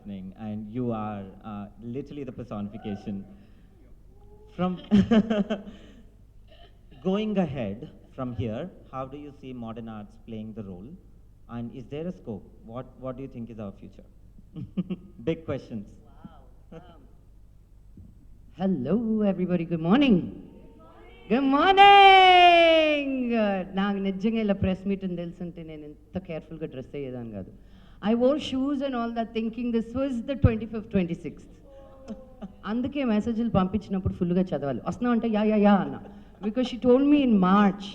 happening, and you are literally the personification. From going ahead from here, how do you see modern arts playing the role? And is there a scope? What do you think is our future? Big questions. Wow. Hello, everybody. Good morning. Good morning. నాకు నిజంగా ఇలా press meet అని తెలుసుంటే నేను ఎంత కేర్ఫుల్గా dress అయ్యేదాన్ని కాదు. I wore shoes and all that thinking this was the 25th 26th. అందుకే మెసేజ్లు పంపించినప్పుడు ఫుల్గా చదవాలి. వస్తున్నావు అంటే యా యా యా అన్న, because she told me in March.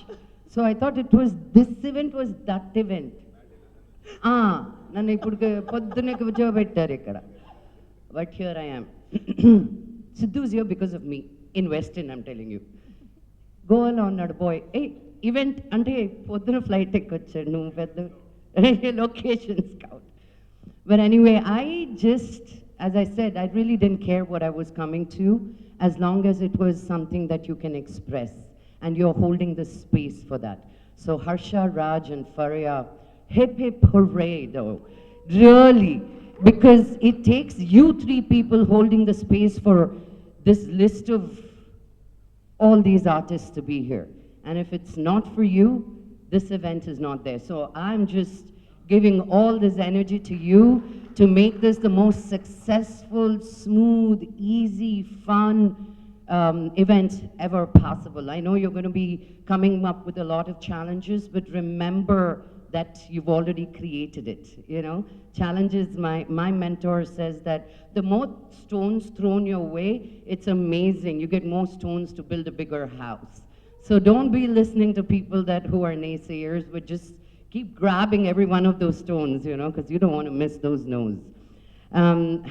So I thought it was this event was that event. నన్ను ఇప్పుడు పొద్దున్నే కూర్చోబెట్టారు ఇక్కడ. But here I am. Siddhu is here because of me. In Westin, I'm telling you. గోవాలో ఉన్నాడు bye. Event అంటే పొద్దున flight ఎక్కొచ్చాడు, నువ్వు పెద్ద location scout. But anyway, as I said, I really didn't care what I was coming to, as long as it was something that you can express, and you're holding the space for that. So Harsha, Raj and Faria, hip hip hooray though, really, because it takes you three people holding the space for this list of all these artists to be here. And if it's not for you, this event is not there. So I'm just giving all this energy to you to make this the most successful, smooth, easy, fun event ever possible. I know you're going to be coming up with a lot of challenges, but remember that you've already created it, you know. Challenges, my mentor says that the more stones thrown your way, it's amazing. You get more stones to build a bigger house. So don't be listening to people who are naysayers, but just keep grabbing every one of those stones, you know, because you don't want to miss those no's.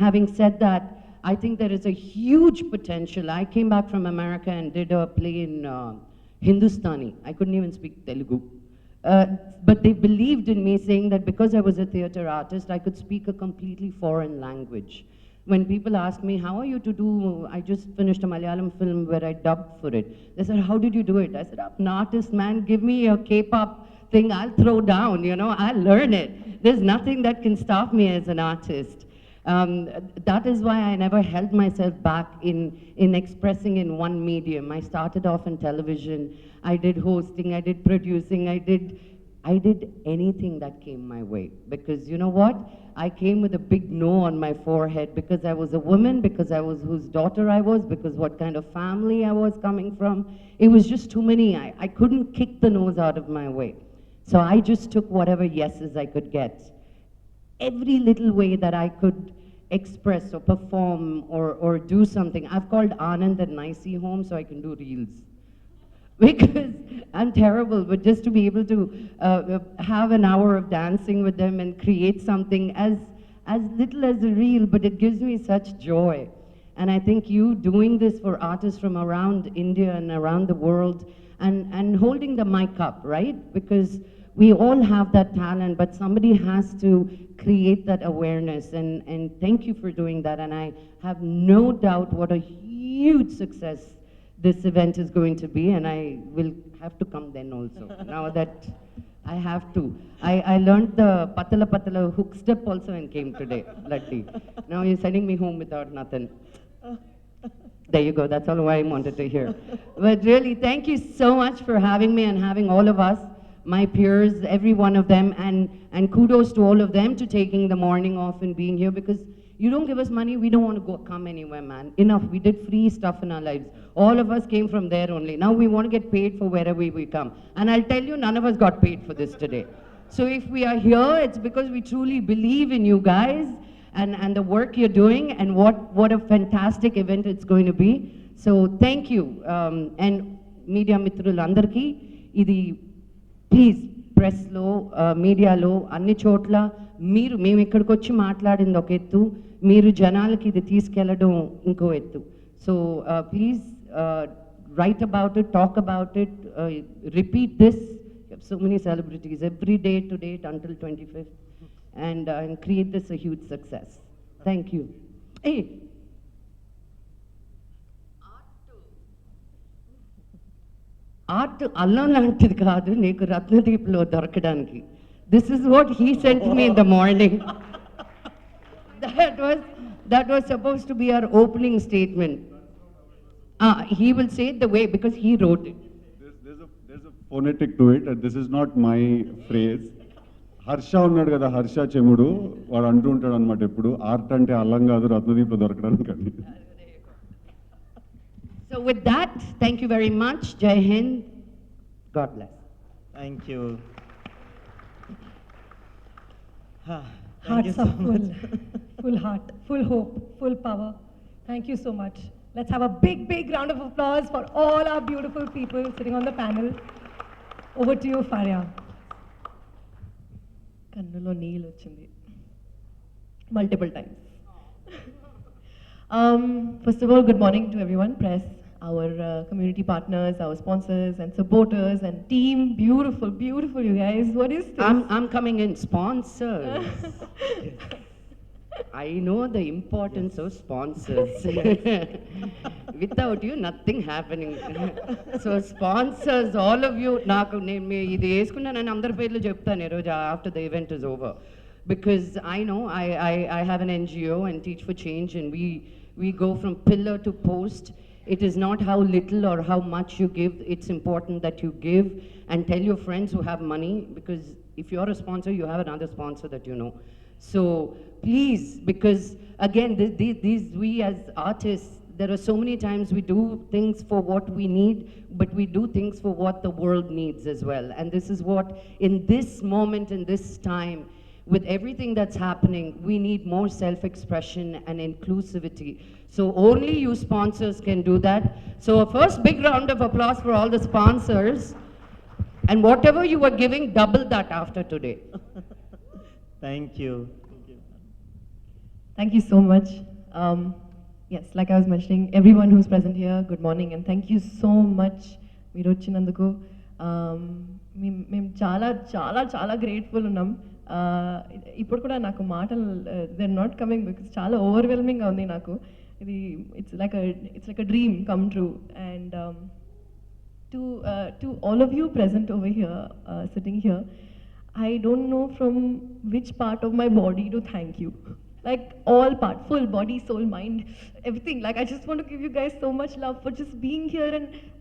Having said that, I think there is a huge potential. I came back from America and did a play in Hindustani. I couldn't even speak Telugu. But they believed in me, saying that because I was a theatre artist, I could speak a completely foreign language. When people ask me, how are you to do, I just finished a Malayalam film where I dubbed for it. They said, how did you do it? I said, I'm an artist, man. Give me a K-pop thing, I'll throw down, you know, I'll learn it. There's nothing that can stop me as an artist. That is why I never held myself back in expressing in one medium. I started off in television. I did hosting, I did producing, I did anything that came my way. Because you know what? I came with a big no on my forehead because I was a woman, because I was whose daughter I was, because what kind of family I was coming from. It was just too many. I couldn't kick the no's out of my way. So I just took whatever yeses I could get. Every little way that I could express or perform or do something. I've called Anand and Nicey home so I can do reels. Because I'm terrible, but just to be able to have an hour of dancing with them and create something as little as a reel, but it gives me such joy. And I think you doing this for artists from around India and around the world and holding the mic up, right? Because we all have that talent, but somebody has to create that awareness. And thank you for doing that. And I have no doubt what a huge success this event is going to be, and I will have to come then also. Now that I have to. I learned the patala patala hook step also and came today, luckily. Now you're sending me home without nothing. There you go, that's all I wanted to hear. But really, thank you so much for having me and having all of us, my peers, every one of them, and kudos to all of them to taking the morning off and being here, because you don't give us money, we don't want to come anywhere, man. Enough, we did free stuff in our lives. All of us came from there only. Now we want to get paid for wherever we come. And I'll tell you, none of us got paid for this today. So if we are here, it's because we truly believe in you guys and the work you're doing, and what a fantastic event it's going to be. So thank you. And media mitrul andarki, idi please press lo, media lo, anni chotla, మేము ఇక్కడికి వచ్చి మాట్లాడింది ఒక ఎత్తు, మీరు జనాలకి ఇది తీసుకెళ్ళడం ఇంకో ఎత్తు. So please write about it, talk about it, repeat this. You have so many celebrities every day to date until 25th, and create this a huge success. Thank you. Hey, art అల్లం లాంటిది కాదు నీకు రత్నదీప్లో దొరకడానికి. This is what he sent me in the morning. that was supposed to be our opening statement. He will say it the way because he wrote it. There's a phonetic to it, and this is not my phrase. Harsha ఉన్నాడు కదా, హర్ష చెముడు, వాడు అంటూ ఉంటాడు అనమాట ఎప్పుడు, art అంటే అల్లం కాదు రత్నదీప్లో దొరకడానికి అని. So with that, thank you very much. Jai Hind. God bless. Thank you. Thank Hearts you so are full, much. full heart, full hope, full power. Thank you so much. Let's have a big, big round of applause for all our beautiful people sitting on the panel. Over to you, Faria. కన్నులో నీళ్ళు వచ్చింది multiple times. First of all, good morning to everyone, press, our community partners, our sponsors and supporters and team. Beautiful, beautiful, you guys. What is this? I'm coming in. Sponsors. I know the importance of sponsors. Without you, nothing happening. So sponsors, all of you, నాకు నేను ఇది వేసుకున్నా నేను అందరి పేర్లు చెప్తాను రోజు after the event is over. Because I know I have an NGO and Teach for Change, and we go from pillar to post. It is not how little or how much you give. It's important that you give and tell your friends who have money, because if you're a sponsor, you have another sponsor that you know. So please, because again, we as artists, there are so many times we do things for what we need, but we do things for what the world needs as well. And this is what, in this moment, in this time, with everything that's happening, we need more self-expression and inclusivity. So only you sponsors can do that. So a first big round of applause for all the sponsors. And whatever you were giving, double that after today. Thank you. Thank you so much. Yes, like I was mentioning, everyone who's present here, good morning, and thank you so much. మీరు వచ్చినందుకు మేము చాలా చాలా చాలా grateful ఉన్నాం. ఇప్పుడు కూడా నాకు మాటలు దే నాట్ కమింగ్ బికాస్ చాలా ఓవర్వెల్మింగ్గా ఉంది నాకు. ఇది it's like a dream come true. And to all of you present over here, sitting here, I don't know from which part of my body to thank you. Like all part, full body, soul, mind, everything. Like I just want to give you guys so much love for just being here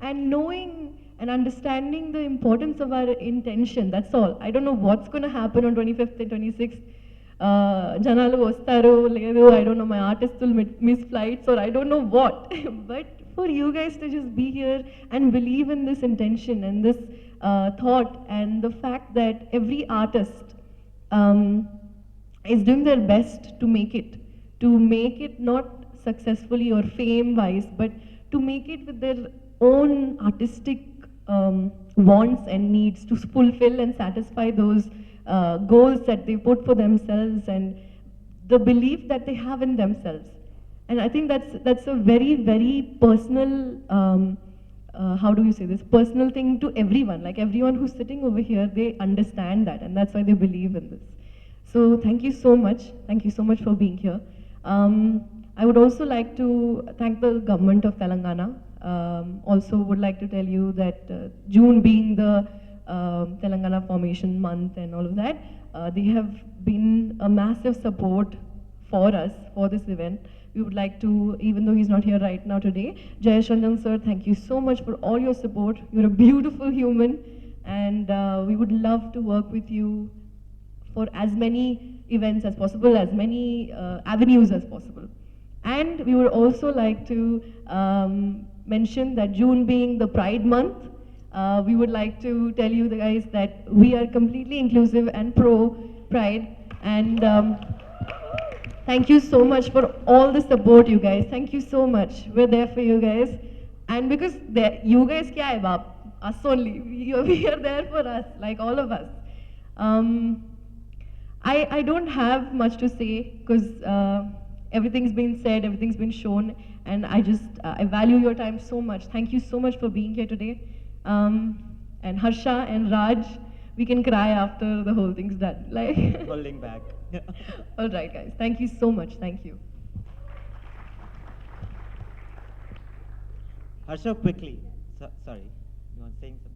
and knowing and understanding the importance of our intention. That's all. I don't know what's going to happen on 25th and 26th. Janalu vastaru ledu, I don't know, my artists will miss flights or I don't know what. But for you guys to just be here and believe in this intention and this thought and the fact that every artist is doing their best to make it not successfully or fame-wise, but to make it with their own artistic wants and needs to fulfill and satisfy those goals that they put for themselves and the belief that they have in themselves. And I think that's a very, very personal, how do you say this, personal thing to everyone. Like everyone who's sitting over here, they understand that, and that's why they believe in this. So thank you so much. Thank you so much for being here. I would also like to thank the government of Telangana. Also would like to tell you that June being the Telangana formation month and all of that, they have been a massive support for us for this event. We would like to, even though he's not here right now today, Jayashandan sir, thank you so much for all your support. You're a beautiful human, and we would love to work with you for as many events as possible, as many avenues as possible. And we would also like to mention that June being the Pride month, we would like to tell you guys that we are completely inclusive and pro-Pride. And thank you so much for all the support, you guys. Thank you so much. We're there for you guys. And because you guys kya hai baap? Us only. We are there for us, like all of us. I don't have much to say because everything's been said, everything's been shown, and I value your time so much. Thank you so much for being here today. And Harsha and Raj, we can cry after the whole thing's done. Like Holding back. all right, guys. Thank you so much. Thank you. Harsha, quickly. Sorry, you want saying something?